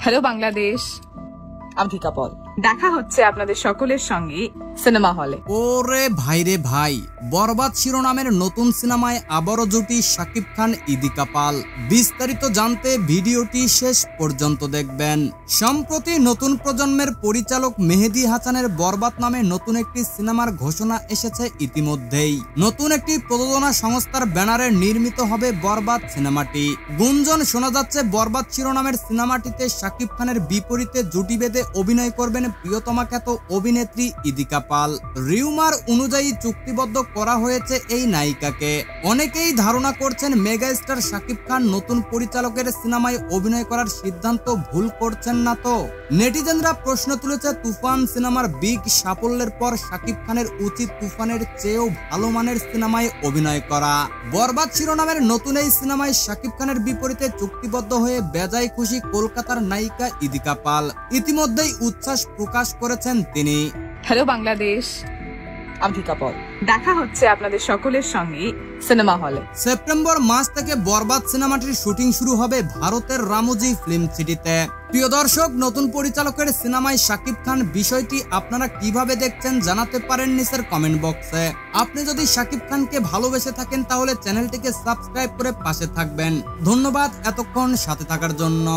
Hello Bangladesh, আমি ফিকা পল। দেখা হচ্ছে আপনাদের সকলের সঙ্গে সিনেমা হলে। ওরে ভাইরে ভাই, বরবাদ শিরোনামের নতুন সিনেমায় আবারও জুটি শাকিব খান ইদিকা পাল। বিস্তারিত জানতে ভিডিওটি শেষ পর্যন্ত দেখবেন। সম্প্রতি নতুন প্রজন্মের পরিচালক মেহেদী হাসানের বরবাদ নামে নতুন একটি সিনেমার ঘোষণা এসেছে ইতিমধ্যেই। নতুন একটি প্রযোজনা সংস্থার ব্যানারে নির্মিত হবে বরবাদ সিনেমাটি। গুঞ্জন শোনা যাচ্ছে বরবাদ শিরোনামের সিনেমাটিতে শাকিব খানের বিপরীতে জুটি বেঁধে অভিনয় করবেন প্রিয়তমা খ্যাত অভিনেত্রী ইদিকা পাল। রিউমার অনুযায়ী চুক্তিবদ্ধ করা হয়েছে এই নায়িকাকে। অনেকেই ধারণা করছেন মেগা স্টার শাকিব খান নতুন পরিচালকের সিনেমায় অভিনয় করার সিদ্ধান্ত ভুল করছেন না তো। নেটিজেনরা প্রশ্ন তুলেছে, তুফান সিনেমার বিগ সাফল্যের পর শাকিব খানের উচিত তুফানের চেয়েও ভালো মানের সিনেমায় অভিনয় করা। বরবাদ শিরোনামের নতুন এই সিনেমায় শাকিব খানের বিপরীতে চুক্তিবদ্ধ হয়ে বেজায় খুশি কলকাতার নায়িকা ইদিকা পাল। ইতিমধ্যেই উচ্ছ্বাস প্রকাশ করেছেন তিনি। হ্যালো বাংলাদেশ, আমি ফিকা পল। দেখা হচ্ছে আপনাদের সকলের সঙ্গে সিনেমা হলে। সেপ্টেম্বর মাস থেকে বরবাদ সিনেমাটির শুটিং শুরু হবে ভারতের রামোজি ফিল্ম সিটিতে। প্রিয় দর্শক, নতুন পরিচালকের সিনেমায় শাকিব খান বিষয়টি আপনারা কিভাবে দেখছেন জানাতে পারেন নিচের কমেন্ট বক্সে। আপনি যদি শাকিব খানকে ভালোবেসে থাকেন তাহলে চ্যানেলটিকে সাবস্ক্রাইব করে পাশে থাকবেন। ধন্যবাদ এতক্ষণ সাথে থাকার জন্য।